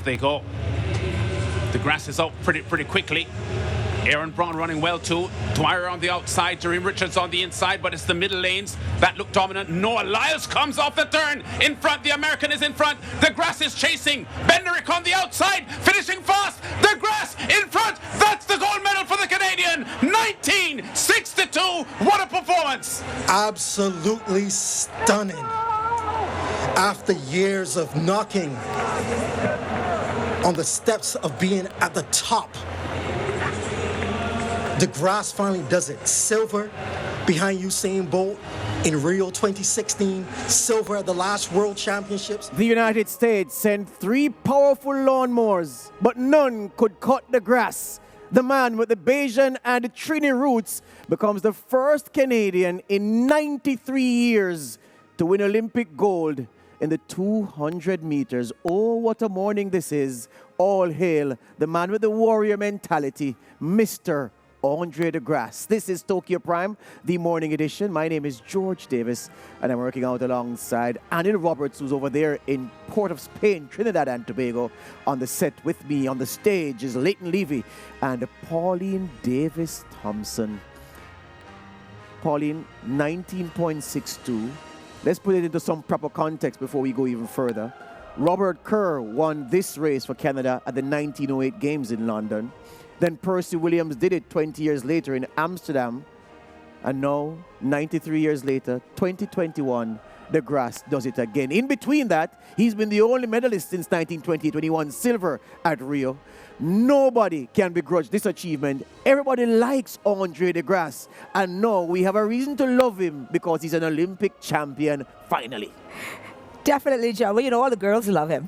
off they go. The Grasse is out pretty quickly. Aaron Brown running well too. Dwyer on the outside, Jeremy Richards on the inside, but it's the middle lanes that look dominant. Noah Lyles comes off the turn in front. The American is in front. The Grasse is chasing. Benderick on the outside, finishing fast. The Grasse in front. That's the gold medal for the Canadian. 1962. What a performance! Absolutely stunning. After years of knocking on the steps of being at the top, the Grasse finally does it. Silver behind Usain Bolt in Rio 2016. Silver at the last World Championships. The United States sent 3 powerful lawnmowers, but none could cut the Grasse. The man with the Bajan and the Trini roots becomes the first Canadian in 93 years to win Olympic gold in the 200 meters. Oh, what a morning this is. All hail the man with the warrior mentality, Mr. Andre de Grasse. This is Tokyo Prime, the morning edition. My name is George Davis, and I'm working out alongside Anil Roberts, who's over there in Port of Spain, Trinidad and Tobago. On the set with me on the stage is Leighton Levy and Pauline Davis-Thompson. Pauline, 19.62. Let's put it into some proper context before we go even further. Robert Kerr won this race for Canada at the 1908 Games in London. Then Percy Williams did it 20 years later in Amsterdam. And now, 93 years later, 2021, the Grasse does it again. In between that, he's been the only medalist since 1920 when he won silver at Rio. Nobody can begrudge this achievement. Everybody likes Andre de Grasse. And now we have a reason to love him because he's an Olympic champion, finally. Definitely, Joe. Well, you know, all the girls love him.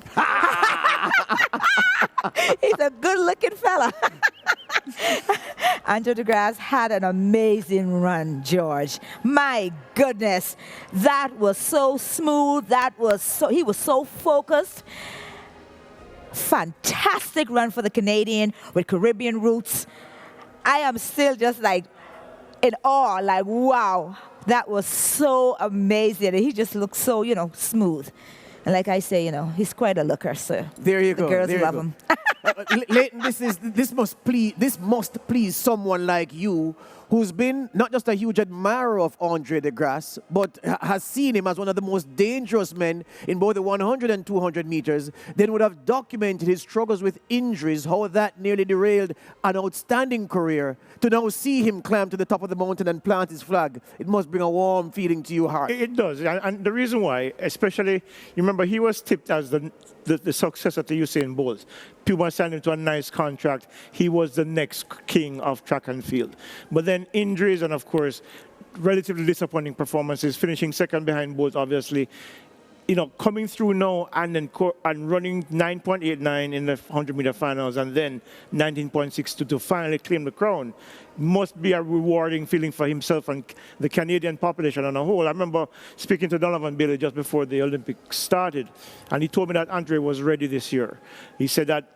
He's a good-looking fella. Andre de Grasse had an amazing run, George. My goodness, that was so smooth. He was so focused. Fantastic run for the Canadian with Caribbean roots. I am still just like in awe, like, wow, that was so amazing. He just looks so, smooth. And like I say, he's quite a looker, so there you go. The girls love him. Leighton, this must please someone like you, who's been not just a huge admirer of Andre de Grasse, but has seen him as one of the most dangerous men in both the 100 and 200 meters, then would have documented his struggles with injuries, how that nearly derailed an outstanding career. To now see him climb to the top of the mountain and plant his flag, it must bring a warm feeling to your heart. It does, and the reason why, especially, you remember he was tipped as the success of the Usain Bolt. Puma signed him to a nice contract. He was the next king of track and field. But then injuries and, of course, relatively disappointing performances, finishing second behind Bolt, obviously. Coming through now and running 9.89 in the 100-meter finals and then 19.62 to finally claim the crown must be a rewarding feeling for himself and the Canadian population on a whole. I remember speaking to Donovan Bailey just before the Olympics started, and he told me that Andre was ready this year. He said that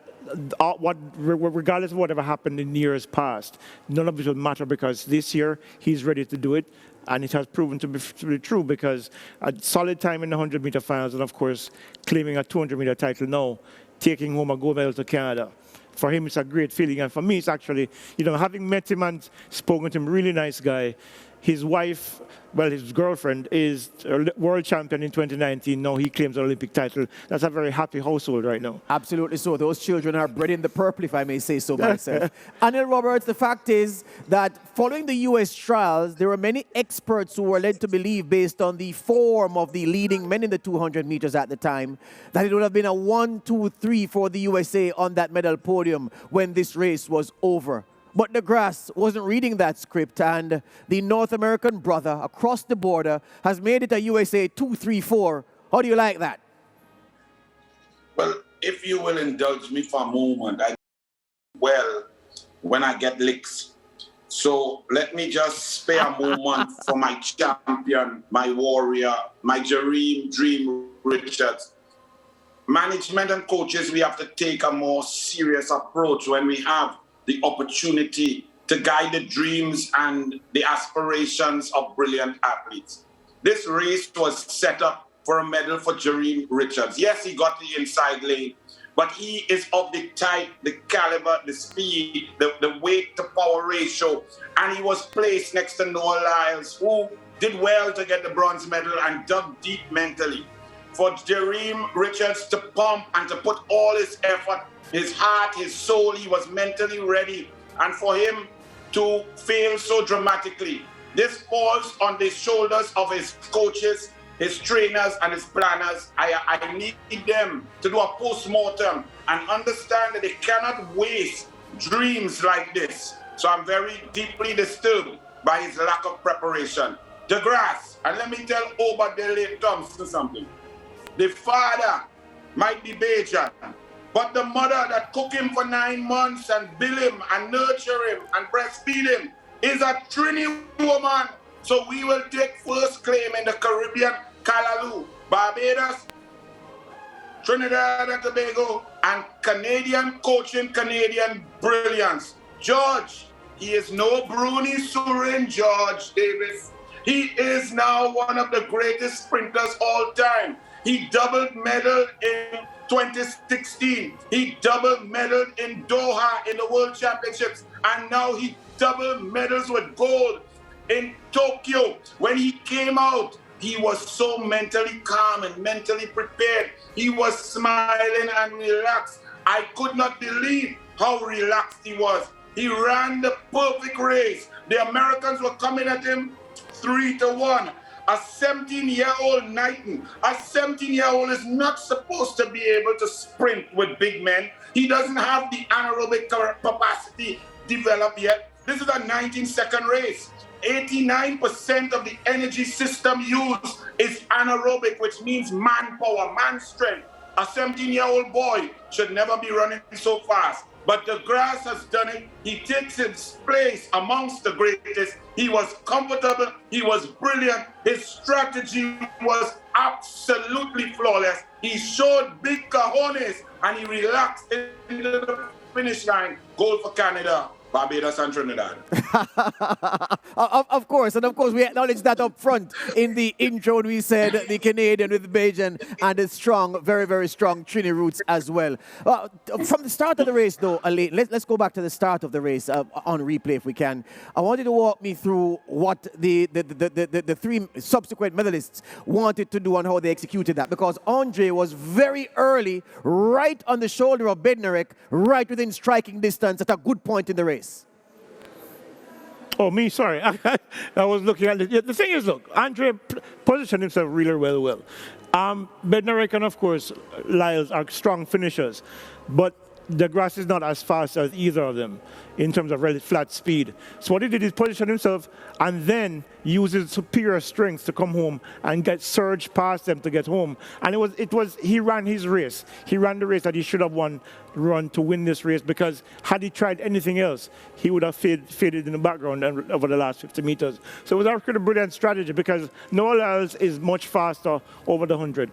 regardless of whatever happened in years past, none of it will matter because this year he's ready to do it. And it has proven to be true because a solid time in the 100-meter finals and, of course, claiming a 200-meter title now, taking home a gold medal to Canada. For him, it's a great feeling. And for me, it's actually, having met him and spoken to him, really nice guy. His wife, his girlfriend, is a world champion in 2019. Now he claims an Olympic title. That's a very happy household right now. Absolutely so. Those children are bred in the purple, if I may say so myself. Anil Roberts, the fact is that following the U.S. trials, there were many experts who were led to believe, based on the form of the leading men in the 200 meters at the time, that it would have been a 1, 2, 3 for the USA on that medal podium when this race was over. But de Grasse wasn't reading that script, and the North American brother across the border has made it a USA 2-3-4. How do you like that? Well, if you will indulge me for a moment, when I get licks. So let me just spare a moment for my champion, my warrior, my Dream Richards. Management and coaches, we have to take a more serious approach when we have the opportunity to guide the dreams and the aspirations of brilliant athletes. This race was set up for a medal for Jeremy Richards. Yes, he got the inside lane, but he is of the type, the caliber, the speed, the weight to power ratio. And he was placed next to Noah Lyles, who did well to get the bronze medal and dug deep mentally. For Jareem Richards to pump and to put all his effort, his heart, his soul, he was mentally ready. And for him to fail so dramatically, this falls on the shoulders of his coaches, his trainers, and his planners. I need them to do a post-mortem and understand that they cannot waste dreams like this. So I'm very deeply disturbed by his lack of preparation. De Grasse, and let me tell Obadele Thompson something. The father might be Bajan, but the mother that cooked him for 9 months and bill him and nurture him and breastfeed him is a Trini woman. So we will take first claim in the Caribbean, Callaloo, Barbados, Trinidad and Tobago, and Canadian coaching, Canadian brilliance. George, he is no Bruni Surin George Davis. He is now one of the greatest sprinters all time. He double medaled in 2016. He double medaled in Doha in the World Championships. And now he double medals with gold in Tokyo. When he came out, he was so mentally calm and mentally prepared. He was smiling and relaxed. I could not believe how relaxed he was. He ran the perfect race. The Americans were coming at him 3-1. A 17-year-old Knighton, a 17-year-old is not supposed to be able to sprint with big men. He doesn't have the anaerobic capacity developed yet. This is a 19-second race. 89% of the energy system used is anaerobic, which means manpower, man strength. A 17-year-old boy should never be running so fast. But De Grasse has done it. He takes his place amongst the greatest. He was comfortable. He was brilliant. His strategy was absolutely flawless. He showed big cojones and he relaxed into the finish line. Goal for Canada, Barbados and Trinidad. Of course, we acknowledge that up front in the intro when we said the Canadian with Bajan and the strong, very, very strong Trini roots as well. From the start of the race, though, Alain, let's go back to the start of the race on replay if we can. I want you to walk me through what the three subsequent medalists wanted to do and how they executed that, because Andre was very early, right on the shoulder of Bednarek, right within striking distance at a good point in the race. Oh, me, sorry. I was looking at it. The thing is, look, Andre positioned himself really well. Bednarek and, of course, Lyles are strong finishers, but De Grasse is not as fast as either of them in terms of relative flat speed. So what he did is position himself and then use his superior strength to come home and surge past them to get home. And he ran his race. He ran the race that he should have run to win this race, because had he tried anything else, he would have faded in the background over the last 50 meters. So it was actually a brilliant strategy, because Noah Lyles is much faster over the 100.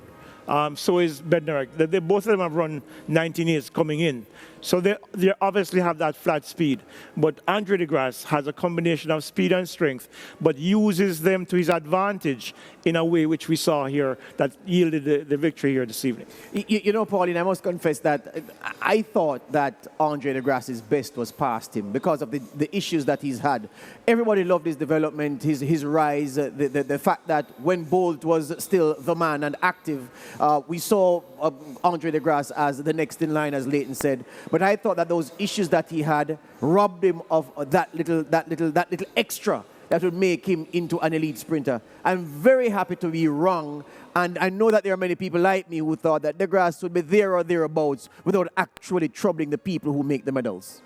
So is Bednarek. They both of them have run 19 years coming in. So they obviously have that flat speed. But Andre De Grasse has a combination of speed and strength, but uses them to his advantage in a way which we saw here that yielded the victory here this evening. You know, Pauline, I must confess that I thought that Andre De Grasse's best was past him because of the issues that he's had. Everybody loved his development, his rise, the fact that when Bolt was still the man and active, we saw Andre De Grasse as the next in line, as Leighton said. But I thought that those issues that he had robbed him of that little extra that would make him into an elite sprinter. I'm very happy to be wrong, and I know that there are many people like me who thought that De Grasse would be there or thereabouts without actually troubling the people who make the medals.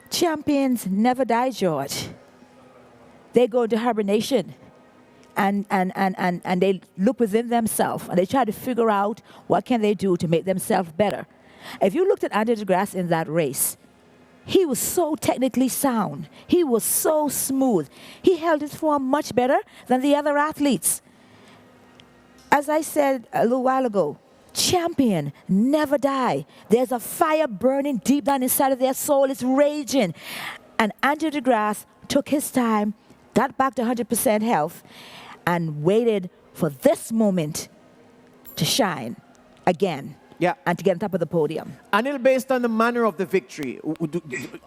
Champions never die, George. They go into hibernation. And they look within themselves and they try to figure out what can they do to make themselves better. If you looked at Andre De Grasse in that race, he was so technically sound. He was so smooth. He held his form much better than the other athletes. As I said a little while ago, champion never die. There's a fire burning deep down inside of their soul. It's raging. And Andre De Grasse took his time, got back to 100% health, and waited for this moment to shine again. and to get on top of the podium. Anil, based on the manner of the victory,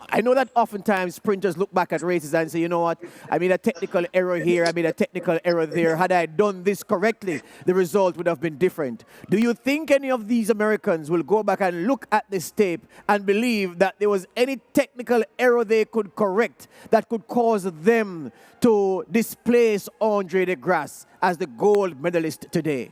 I know that oftentimes sprinters look back at races and say, you know what, I made a technical error here, I made a technical error there. Had I done this correctly, the result would have been different. Do you think any of these Americans will go back and look at this tape and believe that there was any technical error they could correct that could cause them to displace Andre de Grasse as the gold medalist today?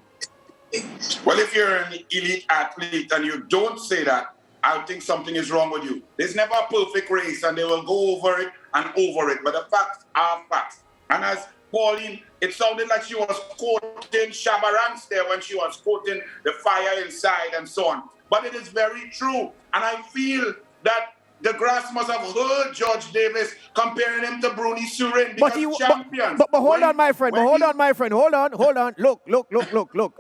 Well, if you're an elite athlete and you don't say that, I think something is wrong with you. There's never a perfect race, and they will go over it and over it. But the facts are facts. And as Pauline, it sounded like she was quoting Shabba Ranks there when she was quoting the fire inside and so on. But it is very true. And I feel that de Grasse must have heard George Davis comparing him to Bruni Surin because champions. But hold on, my friend. Hold on. Look.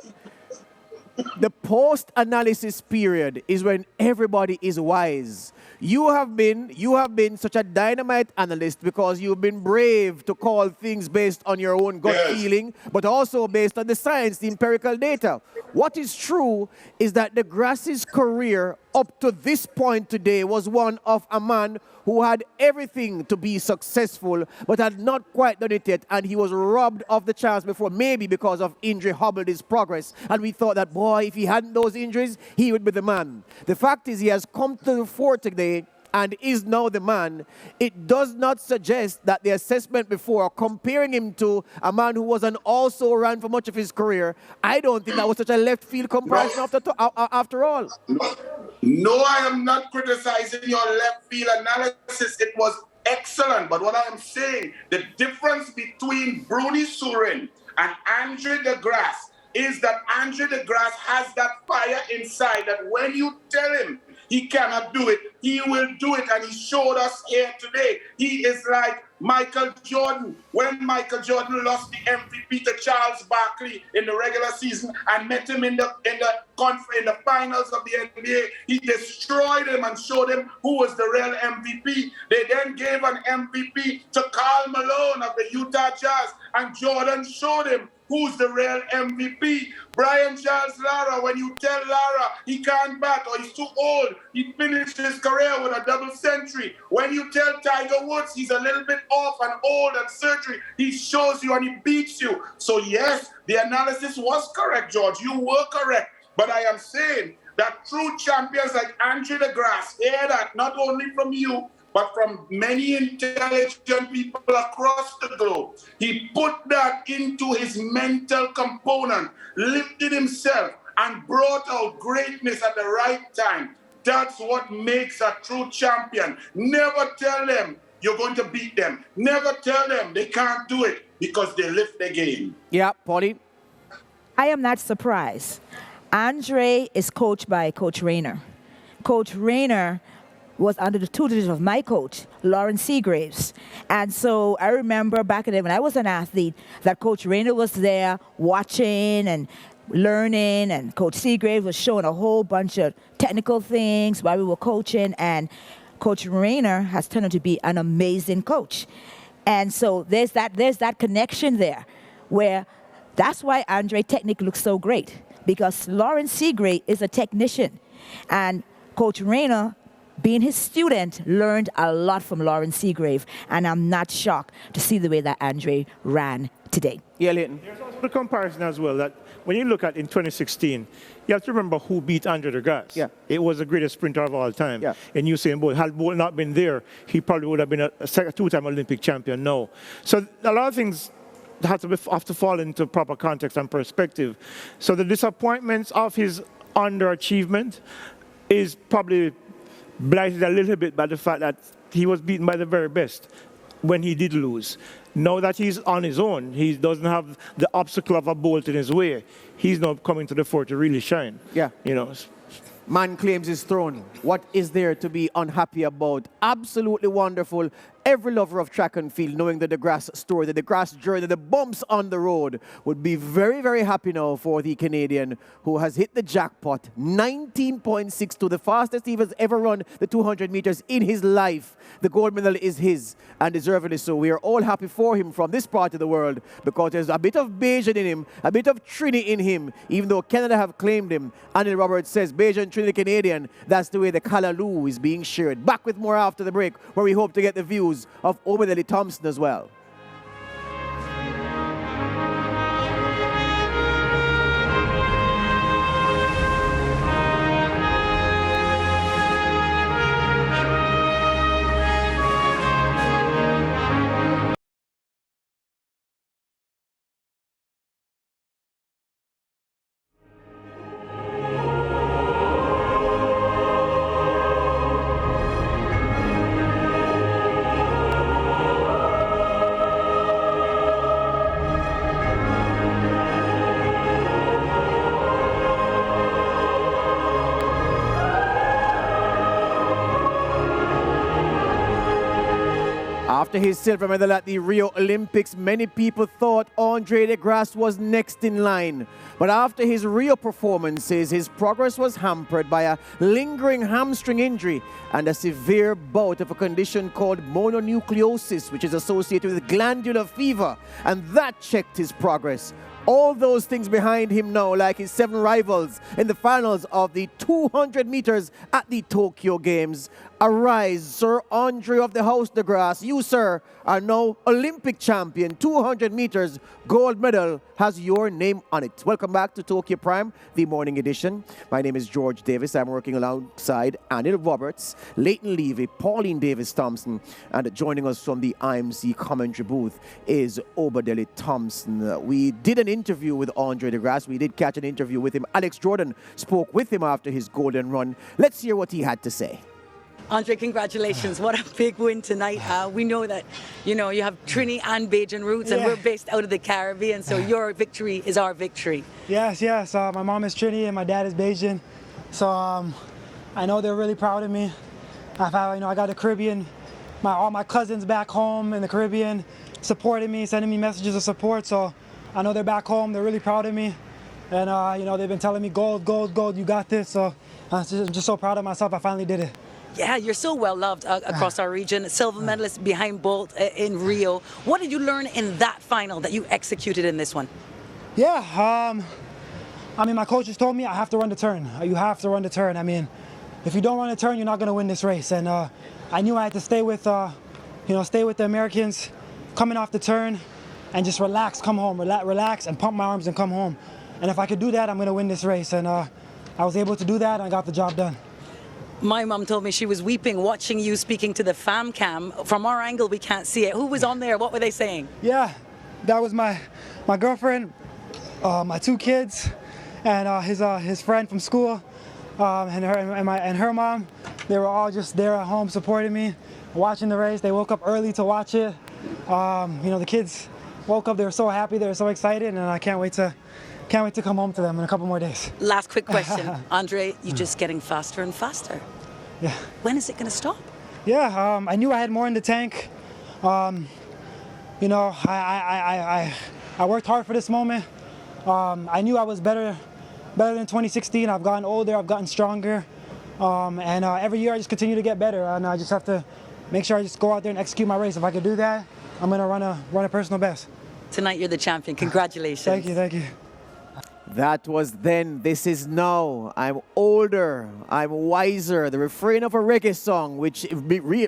The post-analysis period is when everybody is wise. You have been such a dynamite analyst because you've been brave to call things based on your own gut feeling, but also based on the science, the empirical data. What is true is that de Grasse's career up to this point today was one of a man who had everything to be successful, but had not quite done it yet, and he was robbed of the chance before, maybe because of injury hobbled his progress, and we thought that, boy, if he hadn't those injuries, he would be the man. The fact is he has come to the fore today and is now the man. It does not suggest that the assessment before, comparing him to a man who was an also-ran for much of his career, I don't think that was such a left field comparison after all. No, I am not criticizing your left field analysis. It was excellent. But what I am saying, the difference between Bruni Surin and Andre de Grasse is that Andre de Grasse has that fire inside that when you tell him he cannot do it, he will do it, and he showed us here today. He is like Michael Jordan. When Michael Jordan lost the MVP to Charles Barkley in the regular season and met him in the finals of the NBA, he destroyed him and showed him who was the real MVP. They then gave an MVP to Karl Malone of the Utah Jazz, and Jordan showed him who's the real MVP. Brian Charles Lara, when you tell Lara he can't bat or he's too old, he finished his career with a double century. When you tell Tiger Woods he's a little bit off and old and surgery, he shows you and he beats you. So yes, the analysis was correct, George. You were correct. But I am saying that true champions like Andre de Grasse hear that not only from you, but from many intelligent people across the globe. He put that into his mental component, lifted himself, and brought out greatness at the right time. That's what makes a true champion. Never tell them you're going to beat them. Never tell them they can't do it because they lift the game. Yeah, Pauline? I am not surprised. Andre is coached by Coach Rayner. Coach Rayner was under the tutelage of my coach, Lawrence Seagraves. And so I remember back in the day when I was an athlete that Coach Rayner was there watching and learning, and Coach Seagraves was showing a whole bunch of technical things while we were coaching, and Coach Rayner has turned out to be an amazing coach. And so there's that connection there where that's why Andre technique looks so great, because Lawrence Seagraves is a technician, and Coach Rayner, being his student, learned a lot from Lawrence Seagrave, and I'm not shocked to see the way that Andre ran today. Yeah, Leighton. There's also the comparison as well that when you look at in 2016, you have to remember who beat Andre de Grasse. Yeah. It was the greatest sprinter of all time. Yeah. And Usain Bolt. Had Bolt not been there, he probably would have been a two-time Olympic champion now. So a lot of things have to fall into proper context and perspective. So the disappointments of his underachievement is probably blighted a little bit by the fact that he was beaten by the very best when he did lose. Now that he's on his own, he doesn't have the obstacle of a Bolt in his way. He's now coming to the fore to really shine. Yeah. You know. Man claims his throne. What is there to be unhappy about? Absolutely wonderful. every lover of track and field, knowing the Grasse story, the Grasse journey, the bumps on the road, would be very, very happy now for the Canadian who has hit the jackpot. 19.62, the fastest he has ever run the 200 meters in his life. The gold medal is his, and deservedly so. We are all happy for him from this part of the world because there's a bit of Bajan in him, a bit of Trini in him, even though Canada have claimed him. Anil Roberts says, Bajan, Trini, Canadian, that's the way the Callaloo is being shared. Back with more after the break, where we hope to get the views of Obadeli Thompson as well. After his silver medal at the Rio Olympics, many people thought Andre de Grasse was next in line. But after his Rio performances, his progress was hampered by a lingering hamstring injury and a severe bout of a condition called mononucleosis, which is associated with glandular fever, and that checked his progress. All those things behind him now, like his 7 rivals in the finals of the 200 meters at the Tokyo Games. Arise, Sir Andre of the House de Grasse. You, sir, are now Olympic champion. 200 meters gold medal has your name on it. Welcome back to Tokyo Prime, the morning edition. My name is George Davis. I'm working alongside Anil Roberts, Leighton Levy, Pauline Davis-Thompson, and joining us from the IMC commentary booth is Obadeli Thompson. We did an interview with Andre de Grasse. We did catch an interview with him. Alex Jordan spoke with him after his golden run. Let's hear what he had to say. Andre, congratulations. What a big win tonight. We know that, you have Trini and Bajan roots, and we're based out of the Caribbean, so your victory is our victory. Yes. My mom is Trini and my dad is Bajan. So I know they're really proud of me. I got the Caribbean, all my cousins back home in the Caribbean supporting me, sending me messages of support. So I know they're back home. They're really proud of me. And, they've been telling me, gold, gold, gold, you got this. So I'm just so proud of myself. I finally did it. Yeah, you're so well loved across our region. Silver medalist behind Bolt in Rio. What did you learn in that final that you executed in this one? Yeah, my coaches told me I have to run the turn. You have to run the turn. If you don't run the turn, you're not going to win this race. And I knew I had to stay with the Americans coming off the turn and just relax, come home, relax and pump my arms and come home. And if I could do that, I'm going to win this race. And I was able to do that and I got the job done. My mom told me she was weeping watching you speaking to the fam cam. From our angle, we can't see it. Who was on there? What were they saying? Yeah, that was my girlfriend, my 2 kids, and his friend from school, and her mom. They were all just there at home supporting me, watching the race. They woke up early to watch it. The kids woke up. They were so happy. They were so excited, and I can't wait to come home to them in a couple more days. Last quick question. Andre, you're just getting faster and faster. Yeah. When is it going to stop? Yeah, I knew I had more in the tank. I worked hard for this moment. I knew I was better than 2016. I've gotten older, I've gotten stronger. And every year I just continue to get better. And I just have to make sure I just go out there and execute my race. If I could do that, I'm going to run a personal best. Tonight you're the champion. Congratulations. Thank you. That was then, this is now. I'm older, I'm wiser. The refrain of a reggae song, which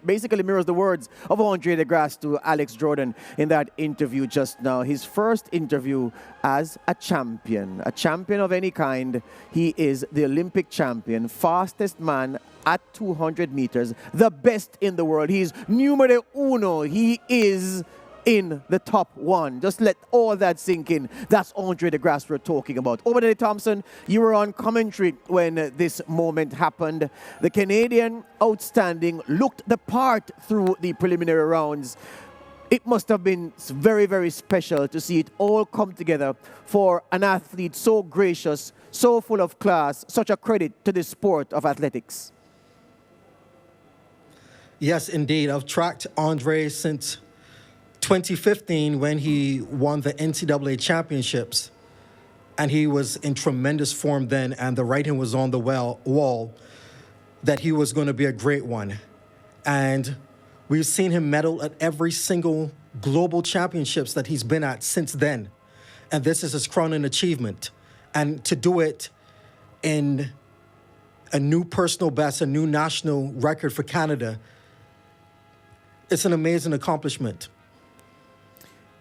basically mirrors the words of Andre de Grasse to Alex Jordan in that interview just now. His first interview as a champion of any kind. He is the Olympic champion, fastest man at 200 meters, the best in the world. He's numero uno. He is in the top 1. Just let all that sink in. That's Andre de Grasse we're talking about. Obadeli Thompson, you were on commentary when this moment happened. The Canadian, outstanding, looked the part through the preliminary rounds. It must have been very, very special to see it all come together for an athlete so gracious, so full of class, such a credit to the sport of athletics. Yes, indeed. I've tracked Andre since 2015 when he won the NCAA championships. And he was in tremendous form then, and the writing was on the wall that he was going to be a great one. And we've seen him medal at every single global championships that he's been at since then. And this is his crowning achievement. And to do it in a new personal best, a new national record for Canada, it's an amazing accomplishment.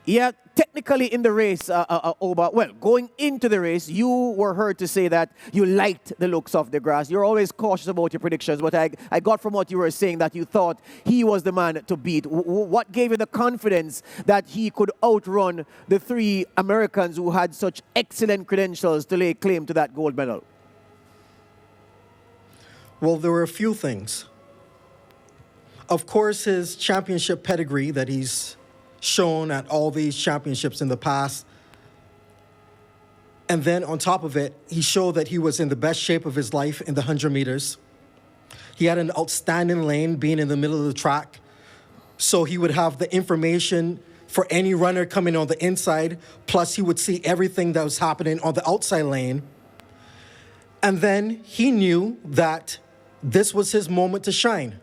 Yeah, technically in the race, Oba, well, going into the race, you were heard to say that you liked the looks of DeGrasse. You're always cautious about your predictions, but I got from what you were saying that you thought he was the man to beat. What gave you the confidence that he could outrun the three Americans who had such excellent credentials to lay claim to that gold medal? Well, there were a few things. Of course, his championship pedigree that he's shown at all these championships in the past. And then on top of it, he showed that he was in the best shape of his life in the 100 meters. He had an outstanding lane being in the middle of the track. So he would have the information for any runner coming on the inside, plus he would see everything that was happening on the outside lane. And then he knew that this was his moment to shine.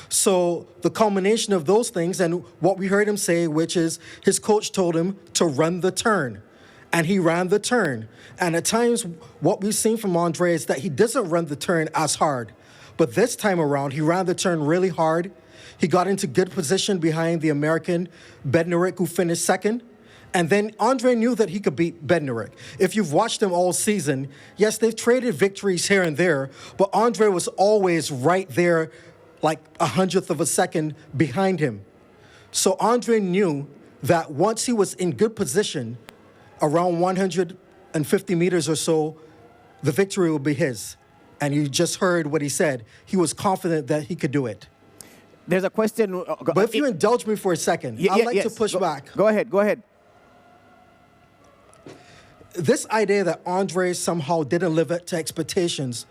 So the culmination of those things and what we heard him say, which is his coach told him to run the turn. And he ran the turn. And at times, what we've seen from Andre is that he doesn't run the turn as hard. But this time around, he ran the turn really hard. He got into good position behind the American Bednarik, who finished second. And then Andre knew that he could beat Bednarik. If you've watched him all season, yes, they've traded victories here and there, but Andre was always right there, like 100th of a second behind him. So Andre knew that once he was in good position, around 150 meters or so, the victory would be his. And you just heard what he said. He was confident that he could do it. There's a question. But if you indulge me for a second, I'd like to push back. Go ahead. This idea that Andre somehow didn't live up to expectations,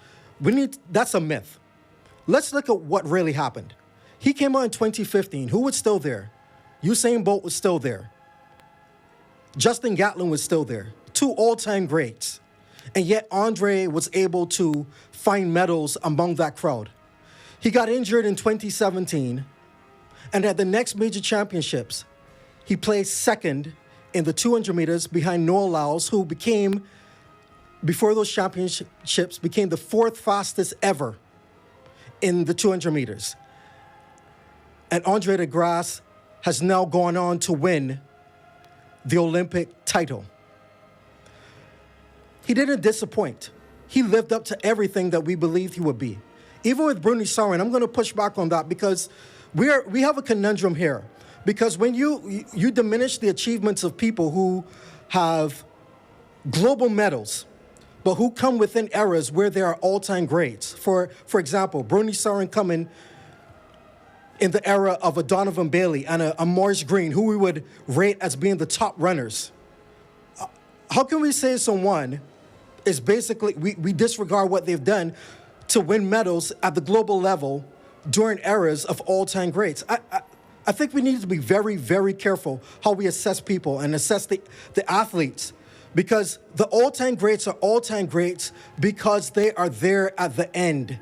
that's a myth. Let's look at what really happened. He came out in 2015. Who was still there? Usain Bolt was still there. Justin Gatlin was still there. Two all-time greats. And yet Andre was able to find medals among that crowd. He got injured in 2017. And at the next major championships, he placed second in the 200 meters behind Noah Lyles, who before those championships, became the fourth fastest ever in the 200 meters. And Andre DeGrasse has now gone on to win the Olympic title. He didn't disappoint. He lived up to everything that we believed he would be. Even with Bruni Sarin, I'm going to push back on that because we have a conundrum here. Because when you diminish the achievements of people who have global medals, but who come within eras where there are all-time greats. For example, Bruni Sarin coming in the era of a Donovan Bailey and a Maurice Green, who we would rate as being the top runners. How can we say someone is basically, we disregard what they've done to win medals at the global level during eras of all-time greats? I think we need to be very, very careful how we assess people and assess the athletes. Because the all-time greats are all-time greats because they are there at the end.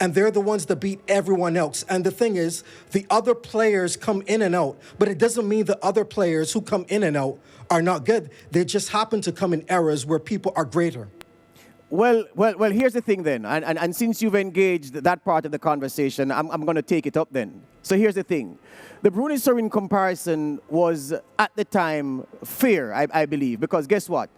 And they're the ones that beat everyone else. And the thing is, the other players come in and out, but it doesn't mean the other players who come in and out are not good. They just happen to come in eras where people are greater. Well, here's the thing then. And since you've engaged that part of the conversation, I'm going to take it up then. So here's the thing. The Bruni Sarin comparison was, at the time, fair, I believe, because guess what?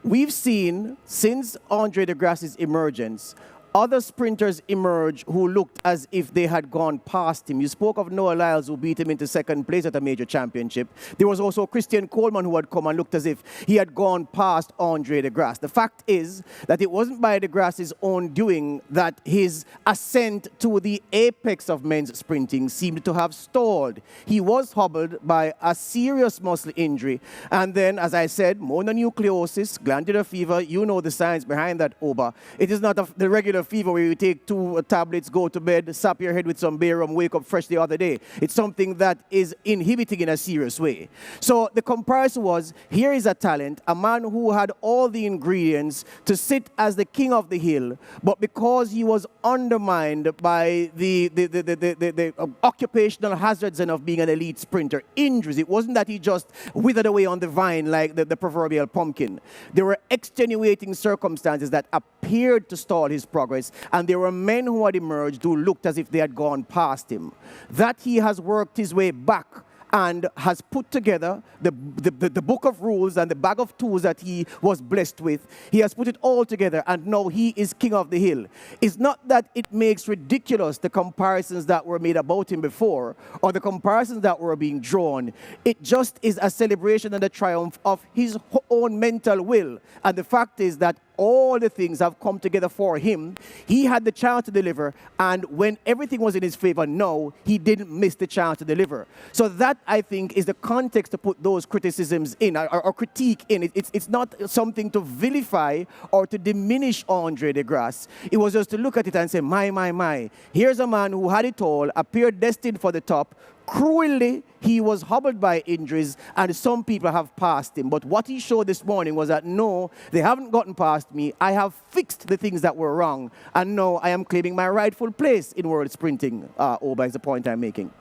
We've seen, since Andre DeGrasse's emergence, other sprinters emerge who looked as if they had gone past him. You spoke of Noah Lyles, who beat him into second place at a major championship. There was also Christian Coleman, who had come and looked as if he had gone past Andre DeGrasse. The fact is that it wasn't by DeGrasse's own doing that his ascent to the apex of men's sprinting seemed to have stalled. He was hobbled by a serious muscle injury. And then, as I said, mononucleosis, glandular fever, you know the science behind that, Oba. It is not the regular yellow fever where you take 2 tablets, go to bed, sap your head with some beer rum, wake up fresh the other day. It's something that is inhibiting in a serious way. So the comparison was, here is a talent, a man who had all the ingredients to sit as the king of the hill, but because he was undermined by the occupational hazards and of being an elite sprinter, injuries, it wasn't that he just withered away on the vine like the proverbial pumpkin. There were extenuating circumstances that appeared to stall his progress, and there were men who had emerged who looked as if they had gone past him. That he has worked his way back and has put together the book of rules and the bag of tools that he was blessed with. He has put it all together, and now he is king of the hill. It's not that it makes ridiculous the comparisons that were made about him before, or the comparisons that were being drawn. It just is a celebration and a triumph of his own mental will. And the fact is that all the things have come together for him. He had the chance to deliver, and when everything was in his favor, no, he didn't miss the chance to deliver. So that, I think, is the context to put those criticisms in, or critique in. It's not something to vilify or to diminish Andre de Grasse. It was just to look at it and say, my. Here's a man who had it all, appeared destined for the top. Cruelly, he was hobbled by injuries, and some people have passed him. But what he showed this morning was that, no, they haven't gotten past me. I have fixed the things that were wrong, and now I am claiming my rightful place in world sprinting. Oba is the point I'm making.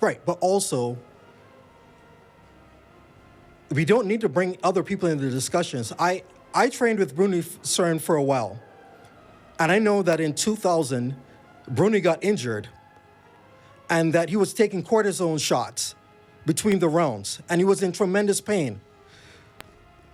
Right, but also, we don't need to bring other people into the discussions. I trained with Bruni Cern for a while, and I know that in 2000, Bruni got injured, and that he was taking cortisone shots between the rounds, and he was in tremendous pain.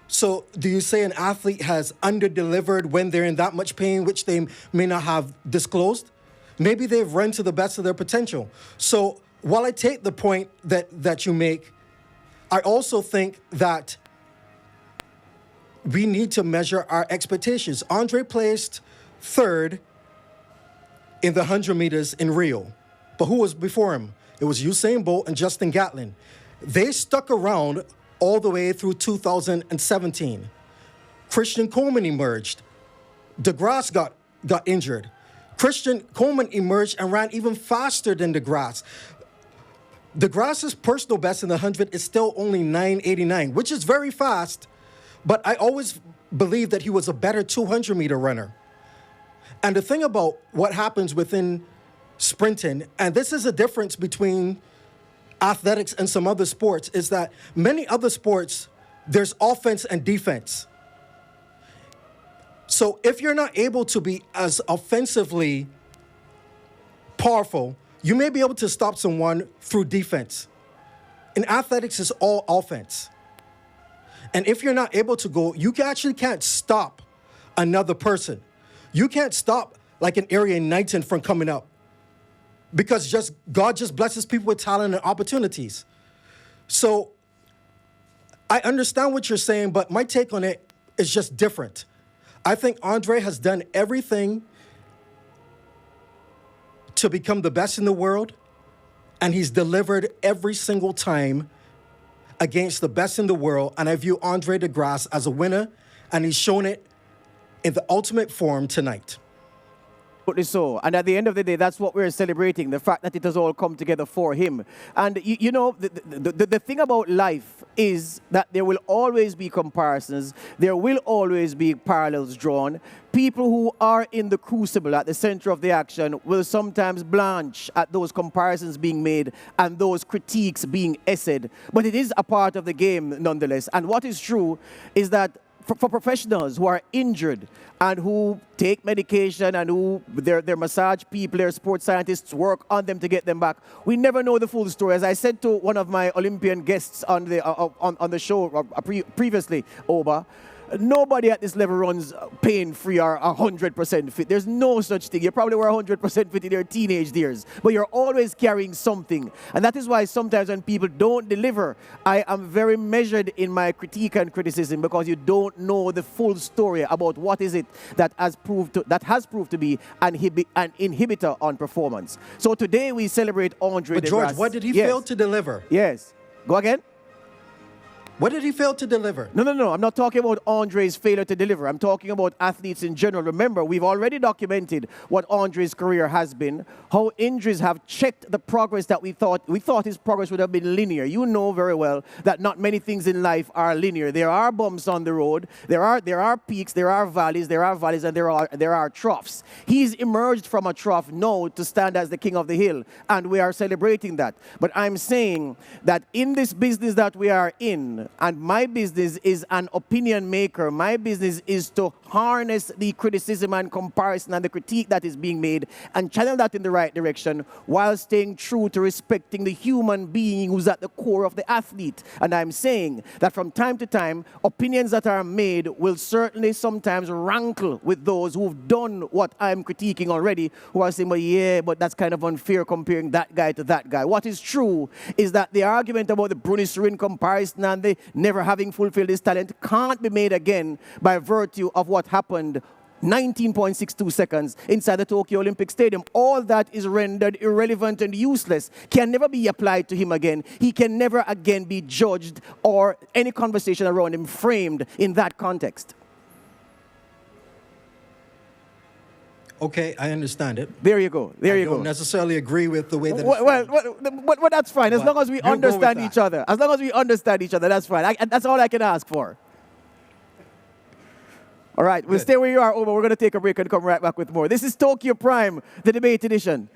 So do you say an athlete has under-delivered when they're in that much pain, which they may not have disclosed? Maybe they've run to the best of their potential. So while I take the point that you make, I also think that we need to measure our expectations. Andre placed 3rd in the 100 meters in Rio. But who was before him? It was Usain Bolt and Justin Gatlin. They stuck around all the way through 2017. Christian Coleman emerged. De Grasse got injured. Christian Coleman emerged and ran even faster than De Grasse. De Grasse's personal best in the 100 is still only 9:89, which is very fast, but I always believed that he was a better 200-meter runner. And the thing about what happens within sprinting, and this is a difference between athletics and some other sports, is that many other sports, there's offense and defense. So if you're not able to be as offensively powerful, you may be able to stop someone through defense. In athletics, it's all offense. And if you're not able to go, you actually can't stop another person. You can't stop like an Arian Knighton from coming up, because God just blesses people with talent and opportunities. So I understand what you're saying, but my take on it is just different. I think Andre has done everything to become the best in the world, and he's delivered every single time against the best in the world. And I view Andre de Grasse as a winner, and he's shown it in the ultimate form tonight. So, and at the end of the day, that's what we're celebrating, the fact that it has all come together for him. And you know, the thing about life is that there will always be comparisons, there will always be parallels drawn. People who are in the crucible at the center of the action will sometimes blanch at those comparisons being made and those critiques being essayed. But it is a part of the game nonetheless. And what is true is that for professionals who are injured and who take medication and who their massage people, their sports scientists work on them to get them back, we never know the full story. As I said to one of my Olympian guests on the show previously, Oba, nobody at this level runs pain-free or 100% fit. There's no such thing. You probably were 100% fit in your teenage years, but you're always carrying something. And that is why sometimes when people don't deliver, I am very measured in my critique and criticism, because you don't know the full story about what is it that has proved to be an inhibitor on performance. So today we celebrate Andre de Grasse. George, what did he fail to deliver? Yes. Go again? What did he fail to deliver? No. I'm not talking about Andre's failure to deliver. I'm talking about athletes in general. Remember, we've already documented what Andre's career has been, how injuries have checked the progress that we thought his progress would have been linear. You know very well that not many things in life are linear. There are bumps on the road. There are peaks. There are valleys, and there are troughs. He's emerged from a trough now to stand as the king of the hill, and we are celebrating that. But I'm saying that in this business that we are in, and my business is an opinion maker. My business is to harness the criticism and comparison and the critique that is being made and channel that in the right direction while staying true to respecting the human being who's at the core of the athlete. And I'm saying that from time to time, opinions that are made will certainly sometimes rankle with those who've done what I'm critiquing already, who are saying, well, yeah, but that's kind of unfair comparing that guy to that guy. What is true is that the argument about the Bruni Surin comparison and the never having fulfilled his talent can't be made again by virtue of what happened 19.62 seconds inside the Tokyo Olympic Stadium. All that is rendered irrelevant and useless, can never be applied to him again. He can never again be judged or any conversation around him framed in that context. Okay, I understand it. There you go. There you go. I don't necessarily agree with the way that well, that's fine. As long as we understand each other. As long as we understand each other, that's fine. That's all I can ask for. All right, we'll stay where you are, Oba. We're going to take a break and come right back with more. This is Tokyo Prime, the debate edition.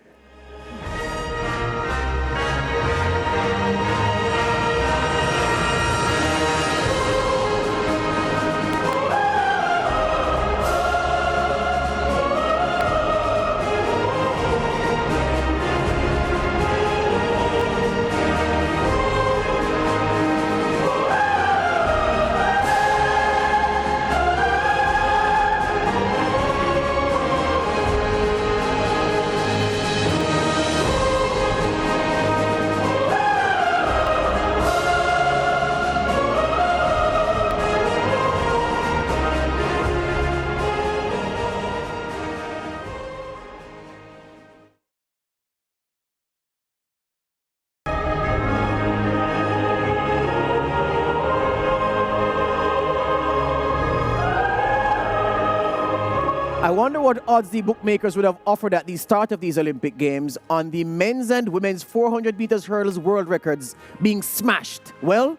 I wonder what odds the bookmakers would have offered at the start of these Olympic Games on the men's and women's 400 meters hurdles world records being smashed. Well,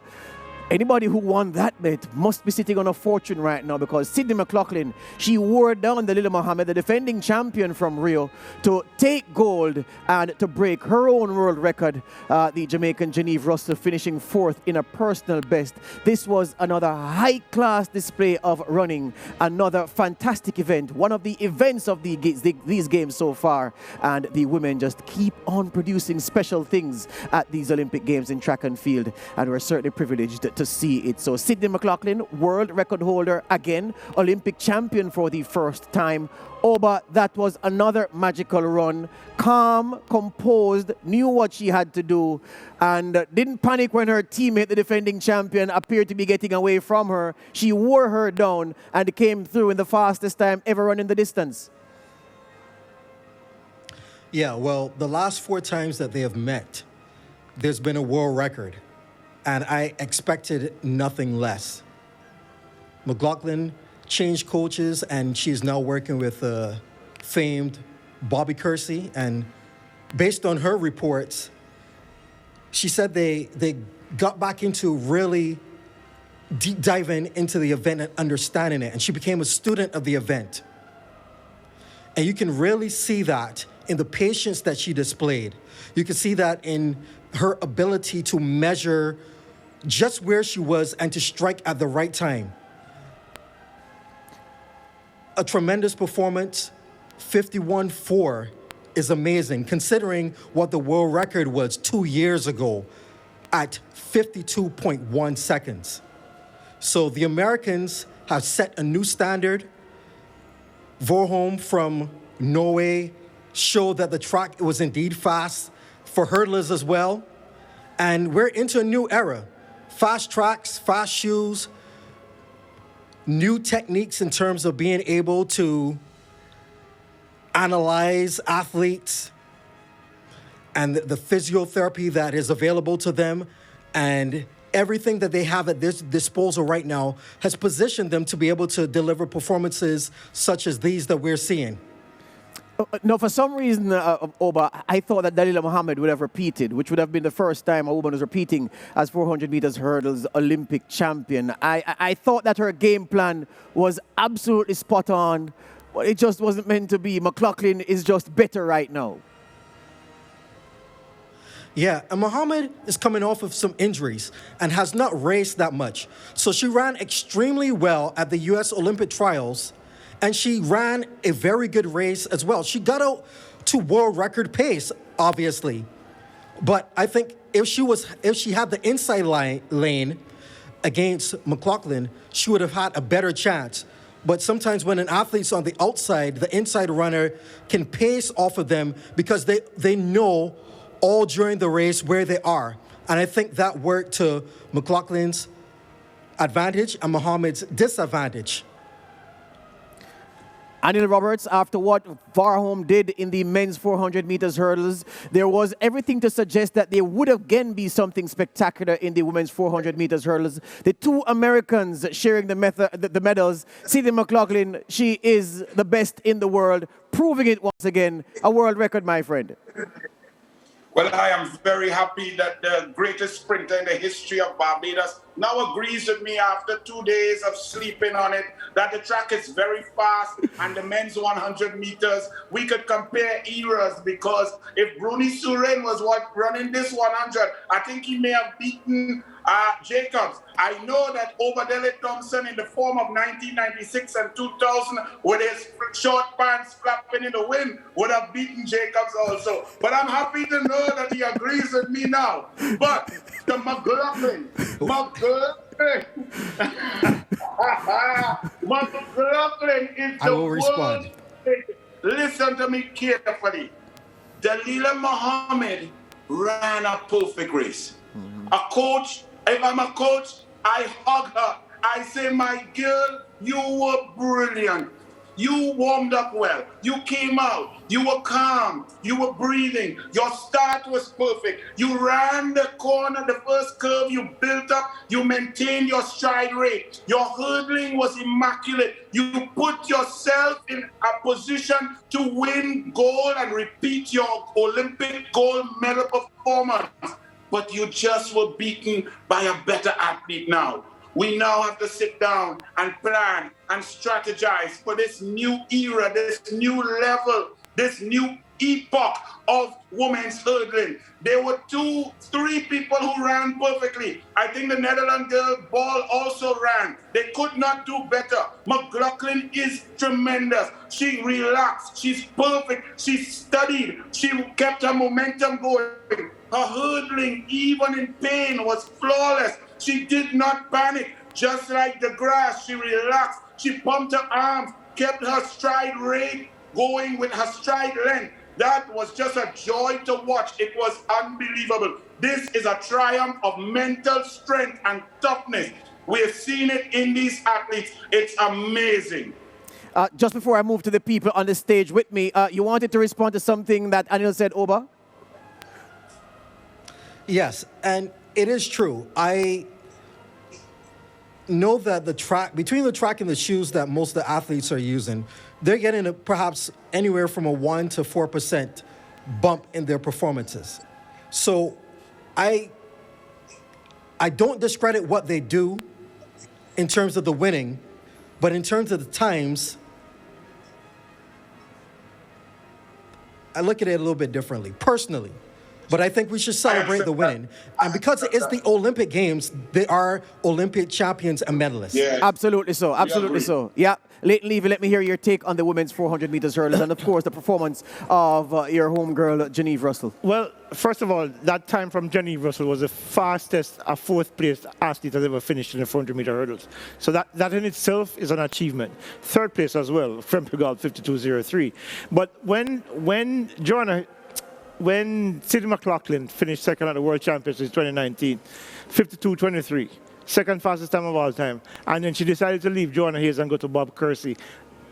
anybody who won that bet must be sitting on a fortune right now, because Sydney McLaughlin, she wore down the Little Mohammed, the defending champion from Rio, to take gold and to break her own world record, the Jamaican Genevieve Russell finishing fourth in a personal best. This was another high-class display of running, another fantastic event, one of the events of these games so far, and the women just keep on producing special things at these Olympic Games in track and field, and we're certainly privileged to see it. So Sydney McLaughlin, world record holder again, Olympic champion for the first time. Oba, that was another magical run. Calm, composed, knew what she had to do, and didn't panic when her teammate, the defending champion, appeared to be getting away from her. She wore her down and came through in the fastest time ever run in the distance. Yeah, well, the last 4 times that they have met, there's been a world record. And I expected nothing less. McLaughlin changed coaches, and she's now working with famed Bobby Kersey. And based on her reports, she said they got back into really deep diving into the event and understanding it. And she became a student of the event. And you can really see that in the patience that she displayed. You can see that in her ability to measure just where she was and to strike at the right time. A tremendous performance. 51.4 is amazing, considering what the world record was 2 years ago at 52.1 seconds. So the Americans have set a new standard. Vorholm from Norway showed that the track was indeed fast for hurdlers as well. And we're into a new era. Fast tracks, fast shoes, new techniques in terms of being able to analyze athletes and the physiotherapy that is available to them. And everything that they have at their disposal right now has positioned them to be able to deliver performances such as these that we're seeing. No, for some reason, Oba, I thought that Dalila Muhammad would have repeated, which would have been the first time a woman was repeating as 400 meters hurdles Olympic champion. I thought that her game plan was absolutely spot on, but it just wasn't meant to be. McLaughlin is just better right now. Yeah, and Muhammad is coming off of some injuries and has not raced that much. So she ran extremely well at the U.S. Olympic trials, and she ran a very good race as well. She got out to world record pace, obviously. But I think if she had the inside lane against McLaughlin, she would have had a better chance. But sometimes when an athlete's on the outside, the inside runner can pace off of them because they know all during the race where they are. And I think that worked to McLaughlin's advantage and Muhammad's disadvantage. Anil Roberts, after what Varholm did in the men's 400 meters hurdles, there was everything to suggest that there would again be something spectacular in the women's 400 meters hurdles. The two Americans sharing the medals, Celine McLaughlin, she is the best in the world, proving it once again. A world record, my friend. Well, I am very happy that the greatest sprinter in the history of Barbados now agrees with me after 2 days of sleeping on it, that the track is very fast and the men's 100 meters, we could compare eras, because if Bruni Surin was running this 100, I think he may have beaten Jacobs. I know that Obadele Thompson in the form of 1996 and 2000 with his short pants flapping in the wind would have beaten Jacobs also. But I'm happy to know that he agrees with me now. But the McLaughlin McLaughlin is the world. Listen to me carefully. Dalila Muhammad ran a perfect race. A coach, if I'm a coach, I hug her. I say, my girl, you were brilliant. You warmed up well. You came out. You were calm. You were breathing. Your start was perfect. You ran the corner, the first curve. You built up. You maintained your stride rate. Your hurdling was immaculate. You put yourself in a position to win gold and repeat your Olympic gold medal performance. But you just were beaten by a better athlete now. We now have to sit down and plan and strategize for this new era, this new level, this new epoch of women's hurdling. There were 3 people who ran perfectly. I think the Netherlands girl Ball also ran. They could not do better. McLaughlin is tremendous. She relaxed. She's perfect. She studied. She kept her momentum going. Her hurdling, even in pain, was flawless. She did not panic. Just like the Grasse, she relaxed. She pumped her arms, kept her stride rate going with her stride length. That was just a joy to watch. It was unbelievable. This is a triumph of mental strength and toughness. We have seen it in these athletes. It's amazing. Just before I move to the people on the stage with me, you wanted to respond to something that Anil said, Oba? Yes, and it is true. I know that the track, between the track and the shoes that most of the athletes are using, they're getting perhaps anywhere from a 1 to 4% bump in their performances. So I don't discredit what they do in terms of the winning, but in terms of the times, I look at it a little bit differently, personally. But I think we should celebrate the winning. And because it's the Olympic Games, they are Olympic champions and medalists. Yeah. Absolutely so. Absolutely so. Yeah. Leighton Levy, let me hear your take on the women's 400 meters hurdles and, of course, the performance of your homegirl, Genevieve Russell. Well, first of all, that time from Genevieve Russell was the fastest a fourth-place athlete has ever finished in the 400-meter hurdles. So that in itself is an achievement. Third place as well, from Pegall, 52.03. But when Sidney McLaughlin finished second at the World Championships in 2019, 52.23. Second fastest time of all time. And then she decided to leave Joanna Hayes and go to Bob Kersey.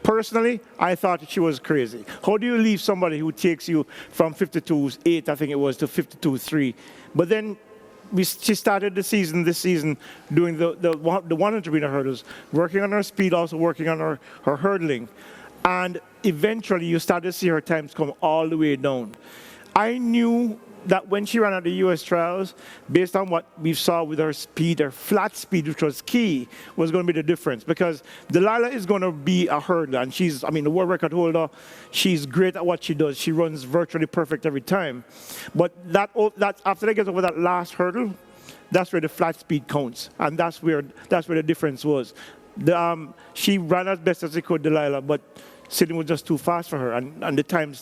Personally, I thought she was crazy. How do you leave somebody who takes you from 52.8, I think it was, to 52.3? But then she started this season doing the 100 meter hurdles, working on her speed, also working on her hurdling. And eventually you start to see her times come all the way down. I knew that when she ran at the U.S. trials, based on what we saw with her speed, her flat speed, which was key, was going to be the difference. Because Delilah is going to be a hurdler, and she's, I mean, the world record holder. She's great at what she does. She runs virtually perfect every time. But that after they get over that last hurdle, that's where the flat speed counts, and that's where the difference was. She ran as best as she could, Delilah, but Sydney was just too fast for her, and the time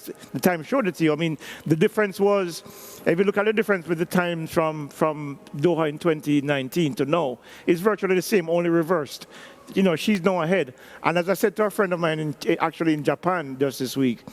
showed it to you. I mean, the difference was, if you look at the difference with the time from Doha in 2019 to now, it's virtually the same, only reversed. You know, she's now ahead. And as I said to a friend of mine actually in Japan just this week,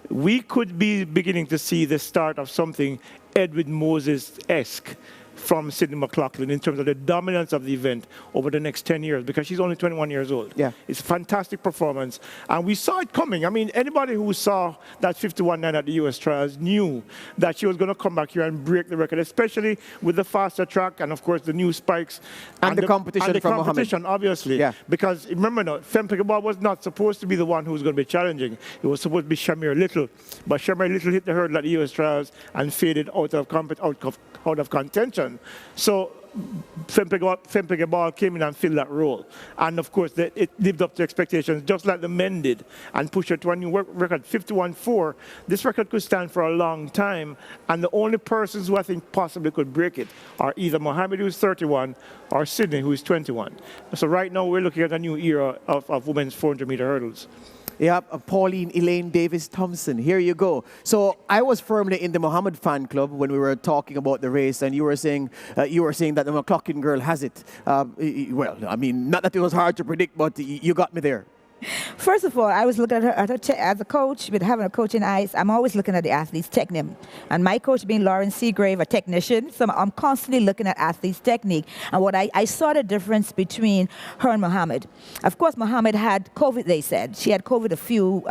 we could be beginning to see the start of something Edwin Moses-esque from Sydney McLaughlin in terms of the dominance of the event over the next 10 years, because she's only 21 years old. Yeah. It's a fantastic performance, and we saw it coming. I mean, anybody who saw that 51.9 at the U.S. trials knew that she was going to come back here and break the record, especially with the faster track and, of course, the new spikes. And the competition and the from competition, Mohammed. obviously. Yeah. Because, remember now, Femme Pickleball was not supposed to be the one who was going to be challenging. It was supposed to be Shamir Little. But Shamir Little hit the hurdle at the U.S. trials and faded out of contention. So Femme Pickleball came in and filled that role. And of course, it lived up to expectations, just like the men did, and pushed it to a new record, 51.4. This record could stand for a long time, and the only persons who I think possibly could break it are either Mohammed, who's 31, or Sydney, who is 21. So right now, we're looking at a new era of women's 400-meter hurdles. Yep, Pauline Elaine Davis Thompson. Here you go. So I was firmly in the Mohammed fan club when we were talking about the race, and you were saying that the McLaughlin girl has it. Well, I mean, not that it was hard to predict, but you got me there. First of all, I was looking at her as a coach, with having a coach in eyes. I'm always looking at the athlete's technique. And my coach being Lauren Seagrave, a technician, so I'm constantly looking at athlete's technique. And what I saw the difference between her and Mohammed. Of course, Mohammed had COVID, they said. She had COVID a few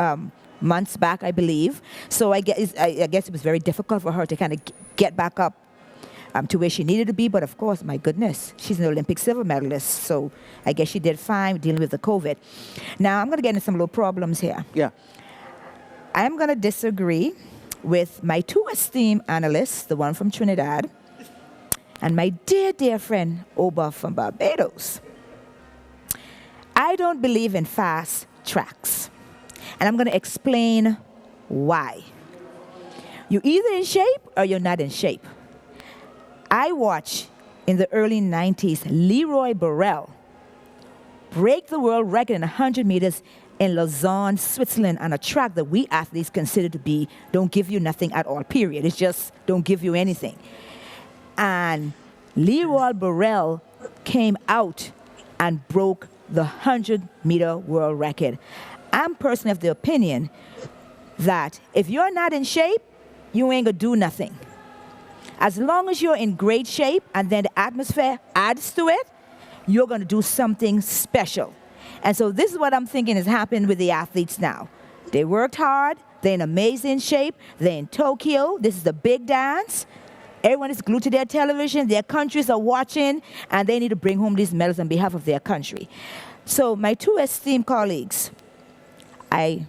months back, I believe. So I guess it was very difficult for her to kind of get back up to where she needed to be. But of course, my goodness, she's an Olympic silver medalist. So I guess she did fine dealing with the COVID. Now, I'm going to get into some little problems here. Yeah. I'm going to disagree with my two esteemed analysts, the one from Trinidad, and my dear, dear friend, Oba from Barbados. I don't believe in fast tracks. And I'm going to explain why. You're either in shape or you're not in shape. I watched in the early 90s Leroy Burrell break the world record in 100 meters in Lausanne, Switzerland, on a track that we athletes consider to be don't give you nothing at all, period. It's just don't give you anything. And Leroy Burrell came out and broke the 100-meter world record. I'm personally of the opinion that if you're not in shape, you ain't gonna do nothing. As long as you're in great shape and then the atmosphere adds to it, you're going to do something special. And so this is what I'm thinking is happening with the athletes now. They worked hard. They're in amazing shape. They're in Tokyo. This is the big dance. Everyone is glued to their television. Their countries are watching, and they need to bring home these medals on behalf of their country. So my two esteemed colleagues, I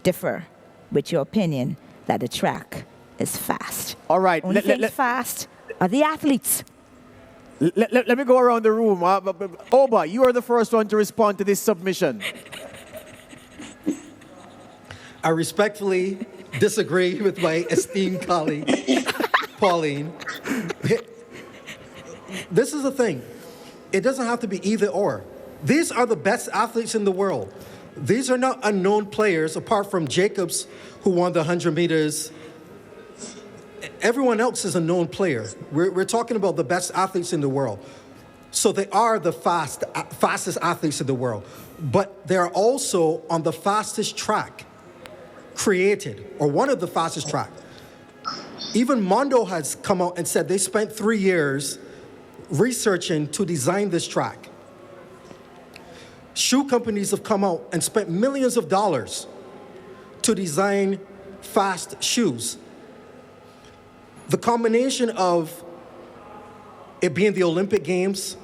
differ with your opinion that the track is fast. All right. Only things fast are the athletes. Let me go around the room. Oba, you are the first one to respond to this submission. I respectfully disagree with my esteemed colleague, Pauline. This is the thing. It doesn't have to be either or. These are the best athletes in the world. These are not unknown players, apart from Jacobs, who won the 100 meters. Everyone else is a known player. We're talking about the best athletes in the world. So they are the fastest athletes in the world. But they're also on the fastest track created, or one of the fastest track. Even Mondo has come out and said they spent 3 years researching to design this track. Shoe companies have come out and spent millions of dollars to design fast shoes. The combination of it being the Olympic Games,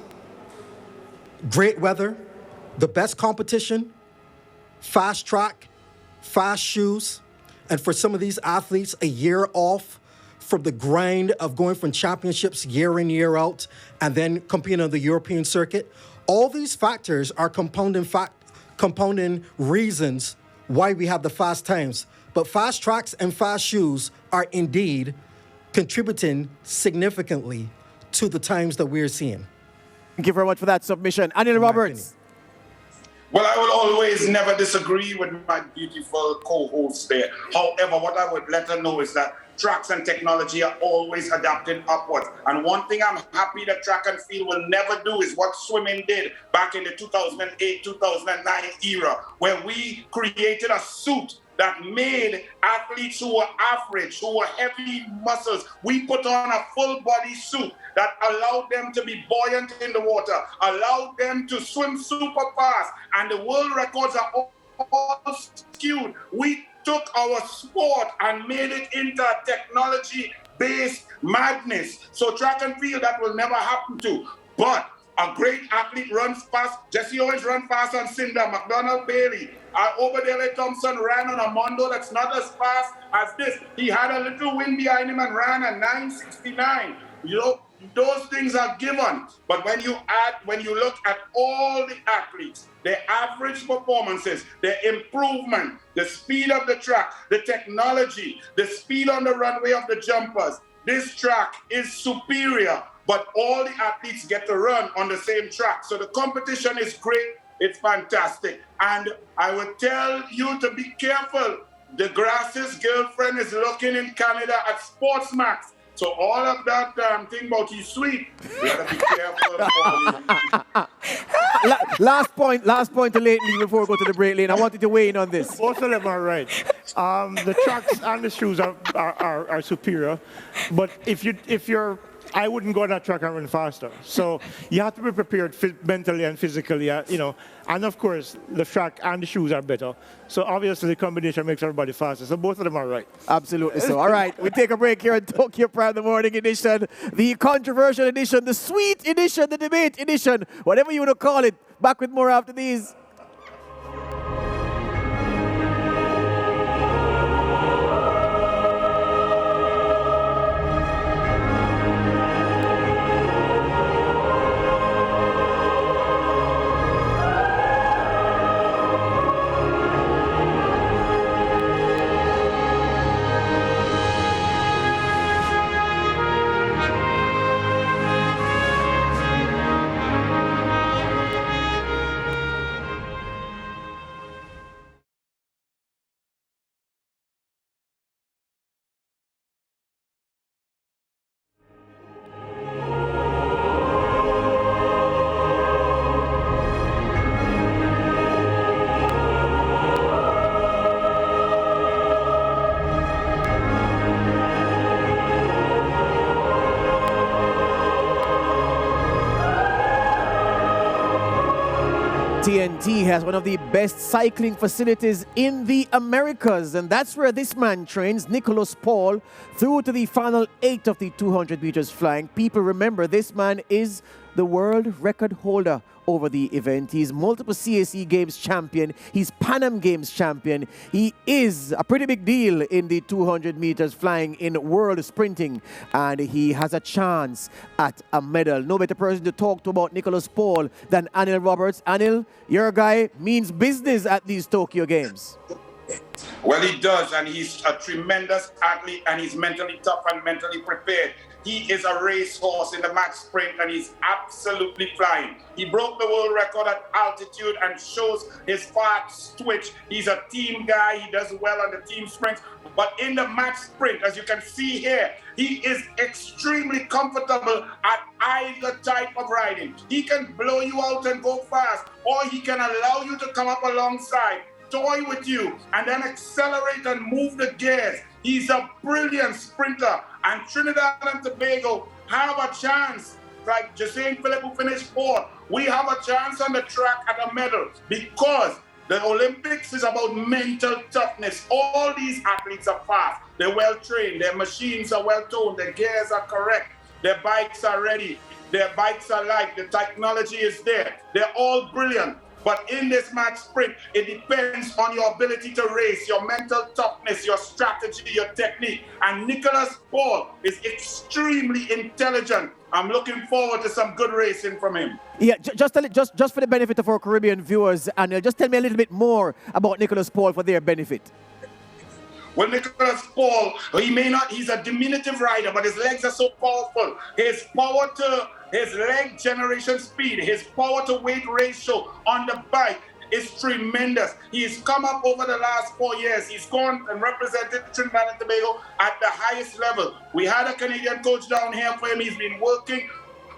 great weather, the best competition, fast track, fast shoes, and for some of these athletes, a year off from the grind of going from championships year in, year out, and then competing on the European circuit. All these factors are compounding reasons why we have the fast times. But fast tracks and fast shoes are indeed contributing significantly to the times that we're seeing. Thank you very much for that submission. Anil Roberts. Well, I will always never disagree with my beautiful co-host there. However, what I would let her know is that tracks and technology are always adapting upwards. And one thing I'm happy that track and field will never do is what swimming did back in the 2008-2009 era, where we created a suit that made athletes who were average, who were heavy muscles, we put on a full body suit that allowed them to be buoyant in the water, allowed them to swim super fast, and the world records are all skewed. We took our sport and made it into a technology-based madness. So track and field, that will never happen to. But a great athlete runs fast. Jesse Owens ran fast on Cinder. McDonald Bailey. Obadele Thompson ran on a Mondo that's not as fast as this. He had a little wind behind him and ran a 9:69. You know, those things are given. But when you look at all the athletes, their average performances, their improvement, the speed of the track, the technology, the speed on the runway of the jumpers, this track is superior. But all the athletes get to run on the same track. So the competition is great. It's fantastic. And I would tell you to be careful. The Grasse's girlfriend is looking in Canada at SportsMax. So all of that thing about he's sweet, you gotta be careful. Last point to lately before we go to the break lane. I wanted to weigh in on this. Both of them are right. The tracks and the shoes are superior. But if you're I wouldn't go on that track and run faster. So you have to be prepared mentally and physically, you know. And of course, the track and the shoes are better. So obviously, the combination makes everybody faster. So both of them are right. Absolutely so. All right, we take a break here on Tokyo Prime, the morning edition, the controversial edition, the sweet edition, the debate edition, whatever you want to call it. Back with more after these. TNT has one of the best cycling facilities in the Americas, and that's where this man trains, Nicholas Paul, through to the final 8 of the 200 meters flying. People remember this man is the world record holder over the event. He's multiple CAC Games champion. He's Pan Am Games champion. He is a pretty big deal in the 200 meters flying in world sprinting, and he has a chance at a medal. No better person to talk to about Nicholas Paul than Anil Roberts. Anil, your guy means business at these Tokyo Games. Well, he does, and he's a tremendous athlete, and he's mentally tough and mentally prepared. He is a racehorse in the max sprint, and he's absolutely flying. He broke the world record at altitude and shows his fast twitch. He's a team guy. He does well on the team sprints. But in the max sprint, as you can see here, he is extremely comfortable at either type of riding. He can blow you out and go fast, or he can allow you to come up alongside, toy with you, and then accelerate and move the gears. He's a brilliant sprinter, and Trinidad and Tobago have a chance. Like Jason Phillip, who finished 4th, we have a chance on the track at a medal, because the Olympics is about mental toughness. All these athletes are fast. They're well trained. Their machines are well toned. Their gears are correct. Their bikes are ready. Their bikes are light. The technology is there. They're all brilliant. But in this match sprint, it depends on your ability to race, your mental toughness, your strategy, your technique. And Nicholas Paul is extremely intelligent. I'm looking forward to some good racing from him. Yeah, just for the benefit of our Caribbean viewers, and just tell me a little bit more about Nicholas Paul for their benefit. Well, Nicholas Paul, he's a diminutive rider, but his legs are so powerful. His power to his leg generation speed, his power to weight ratio on the bike is tremendous. He's come up over the last 4 years. He's gone and represented Trinidad and Tobago at the highest level. We had a Canadian coach down here for him. He's been working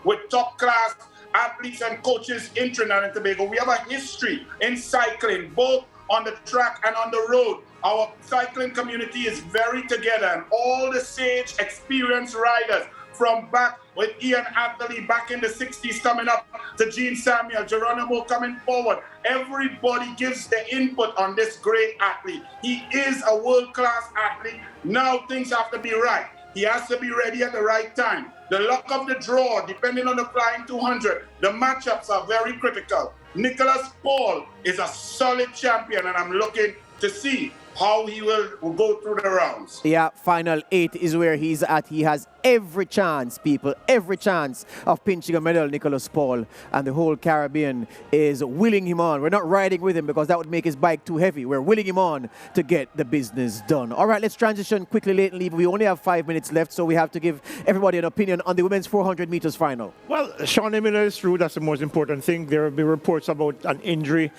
with top class athletes and coaches in Trinidad and Tobago. We have a history in cycling, both on the track and on the road. Our cycling community is very together, and all the sage, experienced riders from back with Ian Anthony back in the 60s coming up to Gene Samuel, Geronimo coming forward. Everybody gives their input on this great athlete. He is a world-class athlete. Now things have to be right. He has to be ready at the right time. The luck of the draw, depending on the flying 200, the matchups are very critical. Nicholas Paul is a solid champion, and I'm looking to see how he will go through the rounds. Yeah, final 8 is where he's at. He has every chance, people, every chance of pinching a medal, Nicholas Paul. And the whole Caribbean is willing him on. We're not riding with him because that would make his bike too heavy. We're willing him on to get the business done. All right, let's transition quickly, late and leave. We only have 5 minutes left, so we have to give everybody an opinion on the women's 400 meters final. Well, Shawnee Miller is through. That's the most important thing. There will be reports about an injury.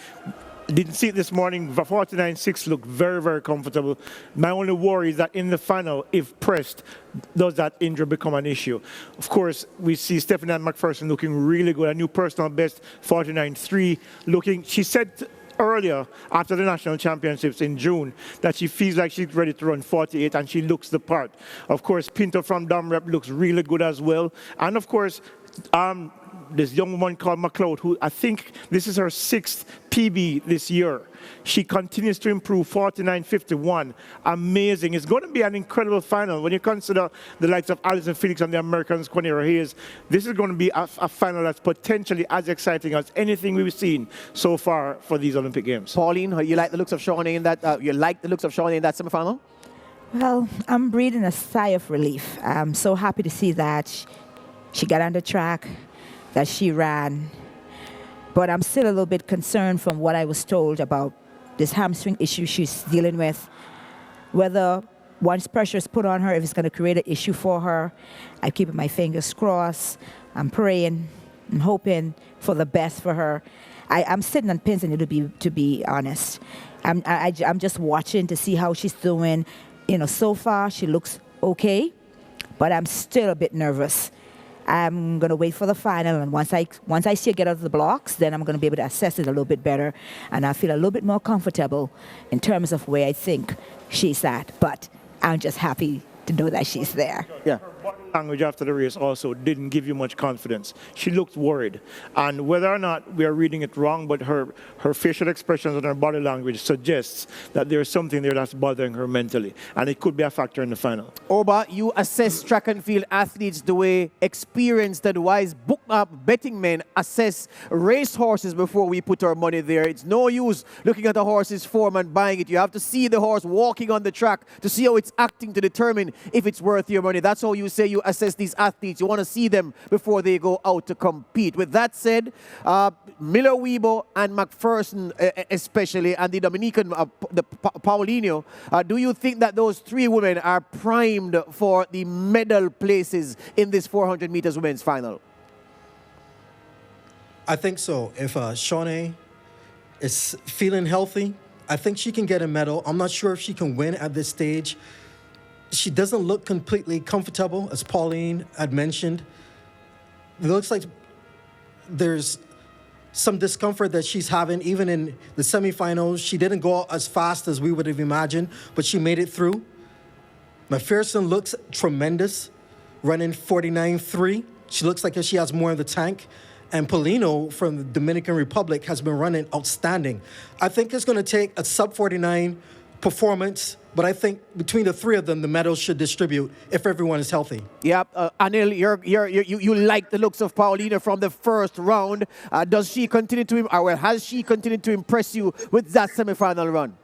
Didn't see it this morning. 49.6 looked very, very comfortable. My only worry is that in the final, if pressed, does that injury become an issue? Of course, we see Stephanie McPherson looking really good. A new personal best, 49.3. Looking, she said earlier, after the national championships in June, that she feels like she's ready to run 48, and she looks the part. Of course, Pinto from Dumrep looks really good as well. And of course, this young woman called McLeod, who I think this is her 6th PB this year. She continues to improve, 49.51. Amazing. It's going to be an incredible final. When you consider the likes of Alison Felix and the Americans, Quanera Hayes, this is going to be a final that's potentially as exciting as anything we've seen so far for these Olympic Games. Pauline, you like the looks of Shawnee in that? You like the looks of Shawnee in that semifinal? Well, I'm breathing a sigh of relief. I'm so happy to see that she got on the track, that she ran. But I'm still a little bit concerned from what I was told about this hamstring issue she's dealing with. Whether once pressure is put on her, if it's going to create an issue for her. I'm keeping my fingers crossed. I'm praying. I'm hoping for the best for her. I'm sitting on pins, and to be honest. I'm just watching to see how she's doing. You know, so far she looks okay, but I'm still a bit nervous. I'm going to wait for the final, and once I see her get out of the blocks, then I'm going to be able to assess it a little bit better, and I feel a little bit more comfortable in terms of where I think she's at. But I'm just happy to know that she's there. Yeah. Language after the race also didn't give you much confidence. She looked worried, and whether or not we are reading it wrong, but her facial expressions and her body language suggests that there's something there that's bothering her mentally, and it could be a factor in the final. Oba, you assess track and field athletes the way experienced and wise betting men assess race horses before we put our money there. It's no use looking at a horse's form and buying it. You have to see the horse walking on the track to see how it's acting to determine if it's worth your money. That's how you say you assess these athletes. You want to see them before they go out to compete. With that said, Miller Weibo and McPherson especially, and the Dominican Paulinho, do you think that those three women are primed for the medal places in this 400 meters women's final? I think so. If Shawnee is feeling healthy, I think she can get a medal. I'm not sure if she can win at this stage. She doesn't look completely comfortable, as Pauline had mentioned. It looks like there's some discomfort that she's having, even in the semifinals. She didn't go as fast as we would have imagined, but she made it through. McPherson looks tremendous, running 49.3. She looks like she has more in the tank. And Paulino from the Dominican Republic has been running outstanding. I think it's going to take a sub-49 performance, but I think between the three of them, the medals should distribute if everyone is healthy. Yep, Anil, you like the looks of Paulina from the first round. Does she continue to, or well, has she continued to impress you with that semifinal run?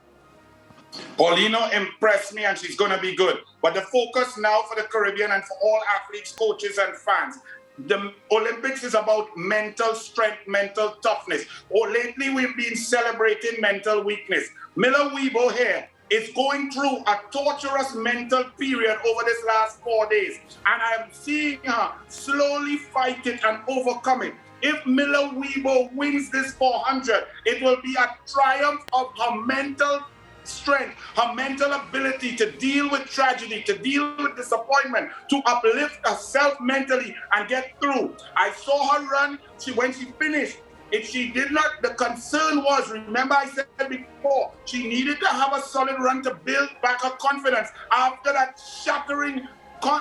Paulino impressed me and she's going to be good. But the focus now for the Caribbean and for all athletes, coaches and fans, the Olympics is about mental strength, mental toughness. Lately we've been celebrating mental weakness. Miller Weibo here is going through a torturous mental period over this last 4 days. And I'm seeing her slowly fight it and overcome it. If Miller Weibo wins this 400, it will be a triumph of her mental strength, her mental ability to deal with tragedy, to deal with disappointment, to uplift herself mentally and get through. I saw her run. When she finished, if she did not, the concern was, remember I said before, she needed to have a solid run to build back her confidence after that shattering,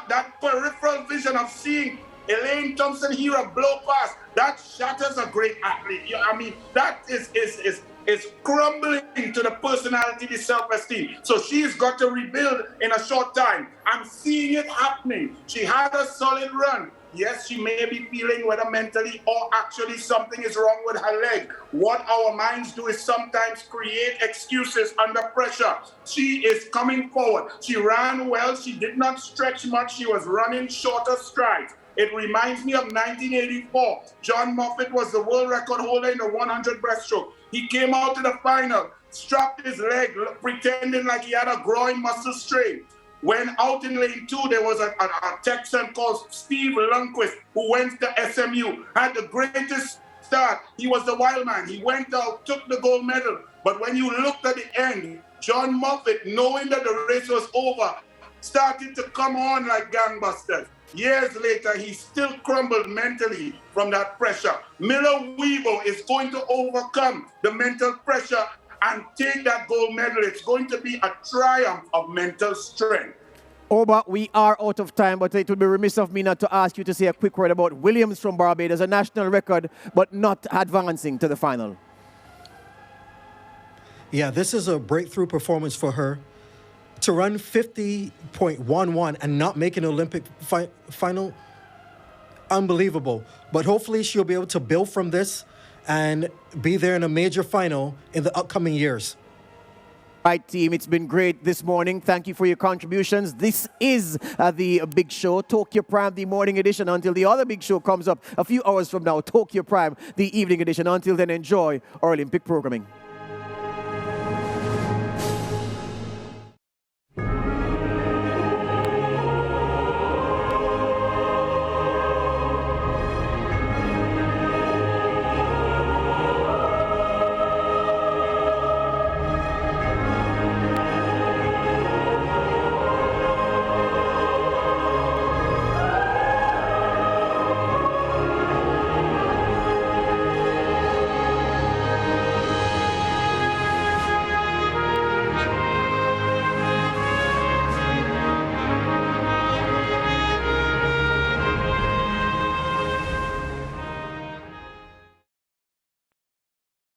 that peripheral vision of seeing Elaine Thompson-Herah blow past. That shatters a great athlete. I mean, that is crumbling to the personality, the self-esteem. So she's got to rebuild in a short time. I'm seeing it happening. She had a solid run. Yes, she may be feeling whether mentally or actually something is wrong with her leg. What our minds do is sometimes create excuses under pressure. She is coming forward. She ran well. She did not stretch much. She was running shorter strides. It reminds me of 1984. John Moffitt was the world record holder in the 100 breaststroke. He came out to the final, strapped his leg, pretending like he had a groin muscle strain. When out in lane 2, there was a Texan called Steve Lundquist, who went to SMU, had the greatest start. He was the wild man. He went out, took the gold medal. But when you looked at the end, John Moffitt, knowing that the race was over, started to come on like gangbusters. Years later, he still crumbled mentally from that pressure. Miller Weibo is going to overcome the mental pressure and take that gold medal. It's going to be a triumph of mental strength. Oba, we are out of time, but it would be remiss of me not to ask you to say a quick word about Williams from Barbados, a national record, but not advancing to the final. Yeah, this is a breakthrough performance for her. To run 50.11 and not make an Olympic final, unbelievable. But hopefully she'll be able to build from this and be there in a major final in the upcoming years. Right, team, it's been great this morning. Thank you for your contributions. This is the Big Show, Tokyo Prime, the morning edition, until the other Big Show comes up a few hours from now, Tokyo Prime, the evening edition. Until then, enjoy our Olympic programming.